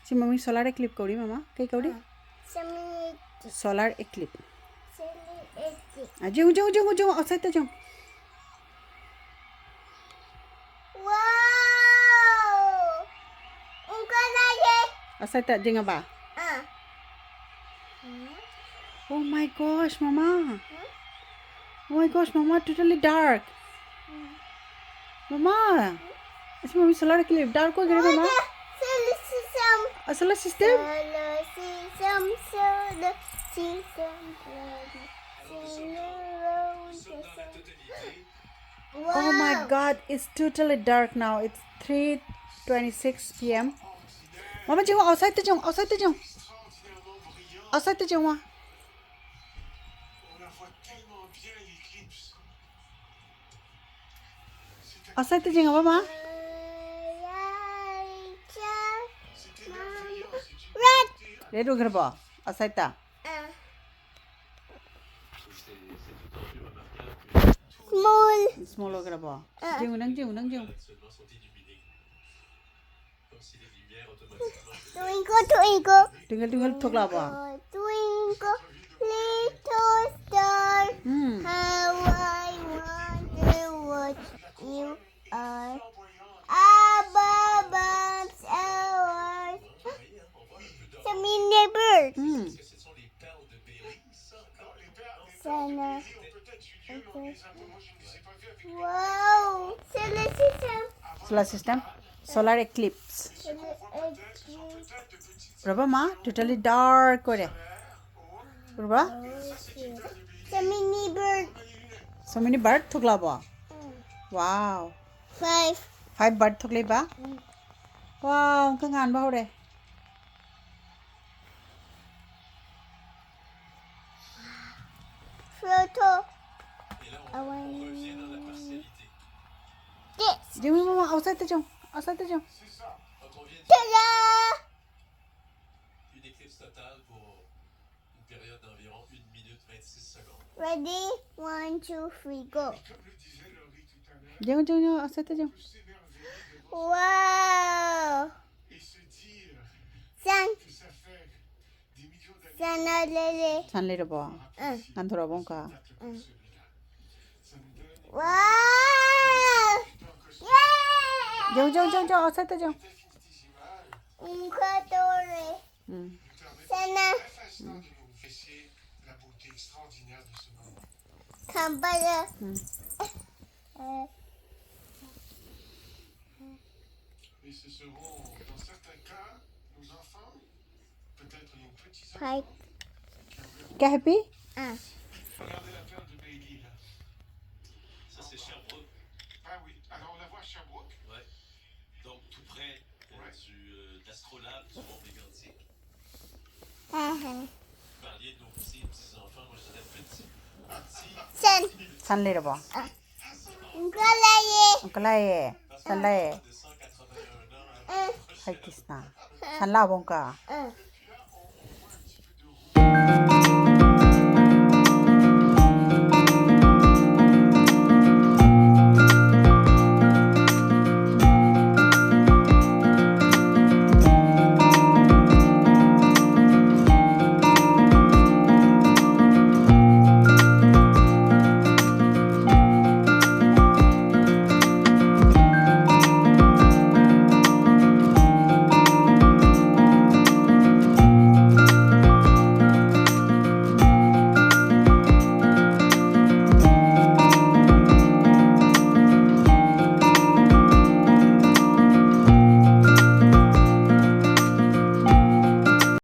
Si mami solar eclipse kori mama. Kai kori? Solar eclipse. Jom. Outside ta jom. Wow. Ungkol lagi. Outside ta jinga ba? Oh my gosh, mama. Oh my gosh, mama, totally dark. Mama. Si mami solar eclipse dark ko gire mama. Solar system. Oh my god, it's totally dark now. It's 3:26 p.m. Mama, jom outside ta jom. Outside ta jom. Outside ta jom mama. Red ugar ba? Outside ta. Small ugar ba? Jom. Twinkle thokla ba? Twinkle little star, how I wonder what you are. Above ours, it's a mini bird. Sana. Wow, Solar system. Solar eclipse. Berapa ma? Totally dark kore. Berapa? It's a mini bird. So many bird thokla ba? Wow. 5 bird thokle ba? Wow, ka ngan ba hore. Photo. This. Jom mama, outside ta jom. Ta-da! Une éclipse totale pour une période d'environ 1 minute 26 secondes. Ready? 1, 2, 3, go. Jom, outside ta jom. Wow! Sana lele. San le ba? Kan thora bong ka. Wow! Yay! Jom, outside ta jom. Unka tore. Sana. Kambara. Et ce seront, dans certains cas, nos enfants, peut-être nos petits-enfants. Pipe. Kya happy? Regardez la ferme de Bailey, là. Ça, c'est Sherbrooke. Ah oui, alors on la voit à Sherbrooke. Ouais. Donc, tout près de l'Astrolabe, du Mont-Mégantic. Vous parliez de nos petits-enfants, moi je dirais petits. San le ba? Unka laye. Angkalai. San le. 281 ans. Hai kisna. San la bong ka.